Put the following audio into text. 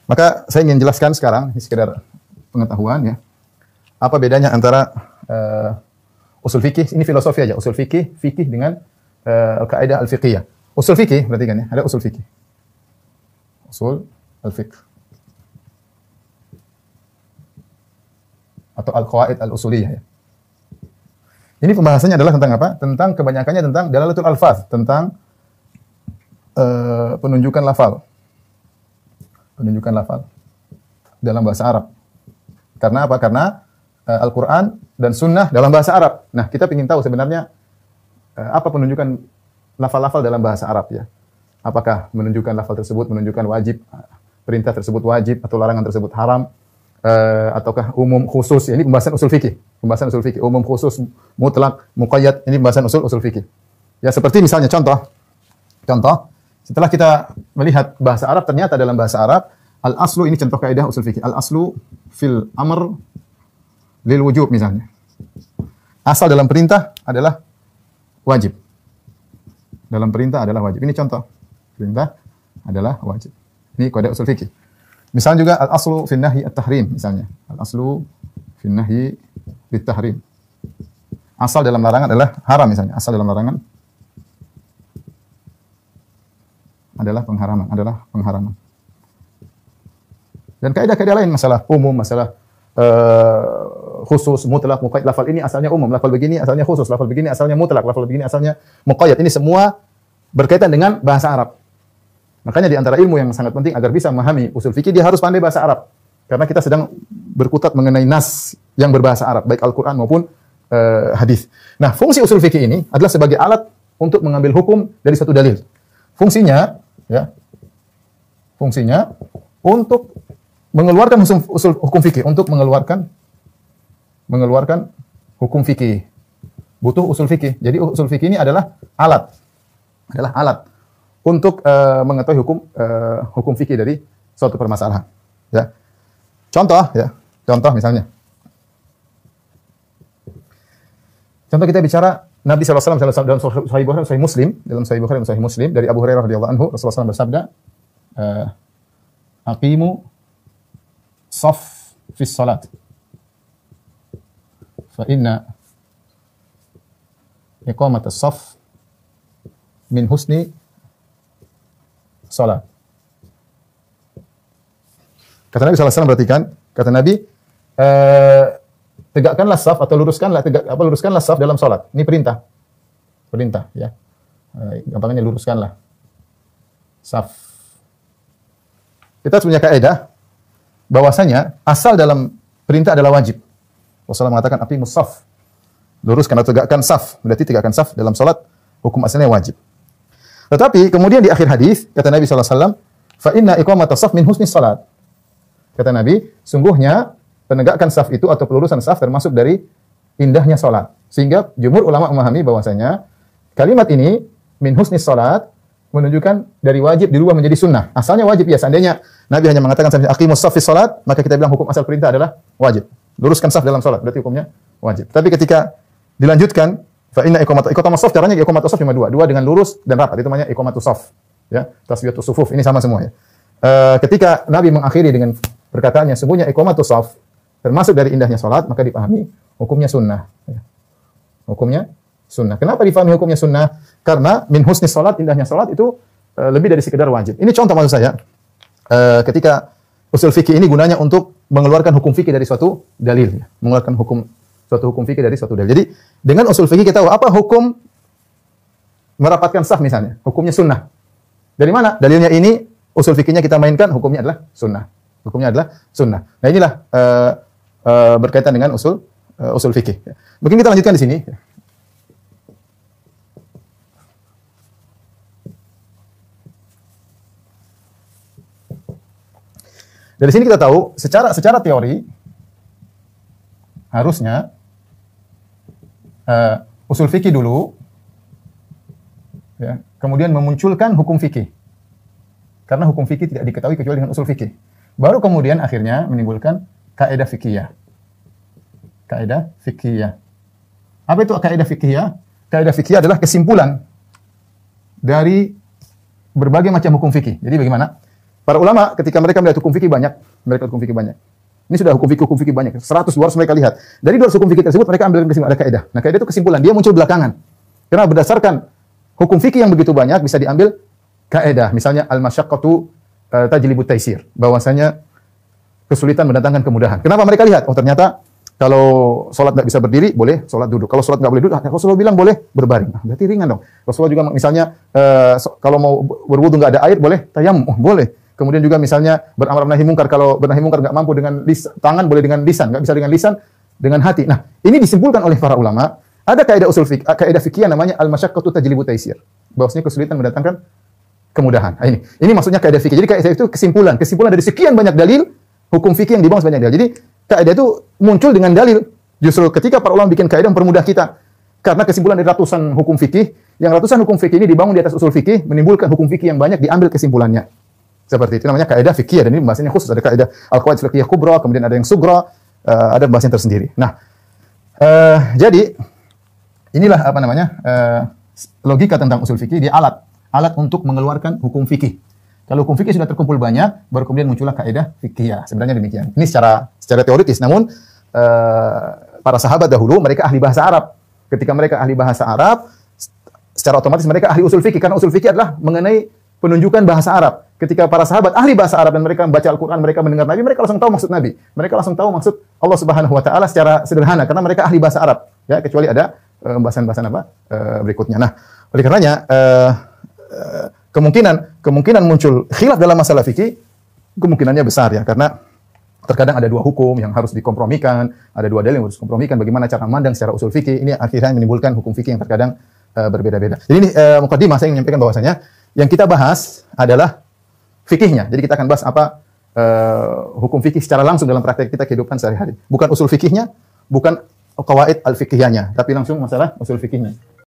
Maka saya ingin jelaskan sekarang, ini sekedar pengetahuan ya. Apa bedanya antara usul fikih, ini filosofi aja, usul fikih, fikih dengan kaidah al-fiqhiyah. Usul fikih, berarti kan ya, ada usul fikih. Usul al-fiqh. Atau al-qawaid al-usuliyah ya. Ini pembahasannya adalah tentang apa? Tentang kebanyakannya tentang dalalatul alfaz, tentang penunjukan lafal. Penunjukan lafal dalam bahasa Arab. Karena apa? Karena Al-Quran dan Sunnah dalam bahasa Arab. Nah, kita ingin tahu sebenarnya apa penunjukan lafal-lafal dalam bahasa Arab ya. Apakah menunjukkan lafal tersebut menunjukkan wajib, perintah tersebut wajib atau larangan tersebut haram, ataukah umum khusus? Ini pembahasan usul fikih. Pembahasan usul fikih. Umum khusus, mutlak, muqayyad. Ini pembahasan usul fikih. Ya, seperti misalnya contoh, setelah kita melihat bahasa Arab, ternyata dalam bahasa Arab al-aslu, ini contoh kaidah usul fikih. Al-aslu fil amr lil wujub misalnya. Asal dalam perintah adalah wajib. Dalam perintah adalah wajib. Ini contoh. Perintah adalah wajib. Ini kaidah usul fikih. Misalnya juga al-aslu fin nahyi at-tahrim misalnya. Al-aslu fin nahyi bit-tahrim. Asal dalam larangan adalah haram misalnya. Asal dalam larangan adalah pengharaman, Dan kaidah-kaidah lain, masalah umum, masalah khusus, mutlak, muqayyad. Lafal ini asalnya umum, lafal begini asalnya khusus, lafal begini asalnya mutlak, lafal begini asalnya muqayyad. Ini semua berkaitan dengan bahasa Arab. Makanya di antara ilmu yang sangat penting agar bisa memahami usul fikih, dia harus pandai bahasa Arab. Karena kita sedang berkutat mengenai nas yang berbahasa Arab, baik Al-Quran maupun hadis. Nah, fungsi usul fikih ini adalah sebagai alat untuk mengambil hukum dari suatu dalil. Fungsinya untuk mengeluarkan usul hukum fikih, untuk mengeluarkan hukum fikih. Butuh usul fikih. Jadi usul fikih ini adalah alat untuk mengetahui hukum fikih dari suatu permasalahan. Ya. Contoh misalnya. Contoh kita bicara Nabi SAW dalam Sahih Bukhari dan Sahih Muslim, dari Abu Hurairah radhiyallahu anhu, Rasulullah SAW bersabda, aqimu shaf fi salat. Fa inna iqamat as-shaf min husni salat. Kata Nabi SAW, perhatikan, kata Nabi, tegakkanlah saf atau luruskanlah saf dalam salat. Ini perintah ya. Gampangnya luruskanlah saf. Kita punya kaidah bahwasanya asal dalam perintah adalah wajib. Rasulullah mengatakan aqimus shaf. Luruskan atau tegakkan saf. Berarti tegakkan saf dalam salat hukum asalnya wajib. Tetapi kemudian di akhir hadis kata Nabi sallallahu alaihi wasallam, fa inna iqamatas shaf min husnis salat. Kata Nabi, sungguhnya penegakkan saf itu atau pelurusan saf termasuk dari indahnya salat. Sehingga jumhur ulama memahami bahwasanya kalimat ini min husnis salat menunjukkan dari wajib dirubah menjadi sunnah. Asalnya wajib ya, seandainya Nabi hanya mengatakan aqimus shaf fi salat, maka kita bilang hukum asal perintah adalah wajib. Luruskan saf dalam salat, berarti hukumnya wajib. Tapi ketika dilanjutkan fa inna iqamatus shaf, caranya iqamatus shaf cuma dua dengan lurus dan rapat. Itu namanya iqamatus shaf. Ya, taswiyatus sufuf, ini sama semua ya. Ketika Nabi mengakhiri dengan perkataannya sungguhnya iqamatus shaf termasuk dari indahnya salat, maka dipahami hukumnya sunnah. Ya. Hukumnya sunnah. Kenapa difahami hukumnya sunnah? Karena min husni salat, indahnya salat itu lebih dari sekedar wajib. Ini contoh maksud saya. Ketika usul fikih ini gunanya untuk mengeluarkan hukum fikih dari suatu dalil, ya. Mengeluarkan suatu hukum fikih dari suatu dalil. Jadi dengan usul fikih kita tahu apa hukum merapatkan saf misalnya, hukumnya sunnah. Dari mana? Dalilnya ini, usul fikihnya kita mainkan, hukumnya adalah sunnah. Nah inilah berkaitan dengan usul fikih. Mungkin kita lanjutkan di sini. Dari sini kita tahu secara teori harusnya usul fikih dulu, ya, kemudian memunculkan hukum fikih. Karena hukum fikih tidak diketahui kecuali dengan usul fikih. Baru kemudian akhirnya menimbulkan kaidah fikihiyah. Kaidah fikihiyah. Apa itu kaidah fikihiyah? Kaidah fikihiyah adalah kesimpulan dari berbagai macam hukum fikih. Jadi bagaimana? Para ulama ketika mereka melihat hukum fikih banyak, mereka hukum fikih banyak. Ini sudah hukum fikih banyak, 100 200 mereka lihat. Dari 200 hukum fikih tersebut mereka ambil kesimpulan, ada kaidah. Nah, kaidah itu kesimpulan, dia muncul belakangan. Karena berdasarkan hukum fikih yang begitu banyak bisa diambil kaidah. Misalnya al-masyaqqatu tajlibut taisir, bahwasanya kesulitan mendatangkan kemudahan. Kenapa mereka lihat? Oh, ternyata kalau sholat nggak bisa berdiri, boleh sholat duduk. Kalau sholat nggak boleh duduk, Rasulullah bilang boleh berbaring. Nah, berarti ringan dong. Rasulullah juga misalnya kalau mau berwudu nggak ada air, boleh tayamum, boleh. Kemudian juga misalnya beramar nahi mungkar, kalau bernahi mungkar nggak mampu dengan tangan, boleh dengan lisan, nggak bisa dengan lisan, dengan hati. Nah, ini disimpulkan oleh para ulama. Ada kaidah usul fikih, kaidah fikih namanya al-masyaqqatu tajlibu taisir. Bahwasanya kesulitan mendatangkan kemudahan. Nah, ini maksudnya kaidah fikih. Jadi kaidah itu kesimpulan dari sekian banyak dalil hukum fikih yang dibawa sebanyak dalil. Jadi kaidah itu muncul dengan dalil. Justru ketika para ulama bikin kaidah mempermudah kita. Karena kesimpulan dari ratusan hukum fikih, yang ratusan hukum fikih ini dibangun di atas usul fikih, menimbulkan hukum fikih yang banyak diambil kesimpulannya. Seperti itu namanya kaidah fikih, dan ini bahasanya khusus. Ada kaidah al-qawaid fiqhiyah kubra, kemudian ada yang sugra, ada bahasanya tersendiri. Nah, jadi inilah apa namanya logika tentang usul fikih, dia alat untuk mengeluarkan hukum fikih. Kalau hukum fikih sudah terkumpul banyak, baru kemudian muncullah kaidah fikih. Sebenarnya demikian. Ini secara teoritis, namun para sahabat dahulu mereka ahli bahasa Arab. Ketika mereka ahli bahasa Arab, secara otomatis mereka ahli usul fikih, karena usul fikih adalah mengenai penunjukan bahasa Arab. Ketika para sahabat ahli bahasa Arab dan mereka membaca Al-Quran, mereka mendengar Nabi, mereka langsung tahu maksud Nabi. Mereka langsung tahu maksud Allah Subhanahu Wa Taala secara sederhana, karena mereka ahli bahasa Arab. Ya, kecuali ada bahasan-bahasan berikutnya. Nah, oleh karenanya kemungkinan muncul khilaf dalam masalah fikih kemungkinannya besar ya, karena terkadang ada dua hukum yang harus dikompromikan, ada dua dalil yang harus dikompromikan. Bagaimana cara memandang secara usul fikih, ini akhirnya menimbulkan hukum fikih yang terkadang berbeda-beda. Jadi ini mukadimah saya ingin menyampaikan bahwasanya yang kita bahas adalah fikihnya. Jadi kita akan bahas apa hukum fikih secara langsung dalam praktek kita kehidupan sehari-hari. Bukan usul fikihnya, bukan qawaid al-fikihiyahnya, tapi langsung masalah usul fikihnya.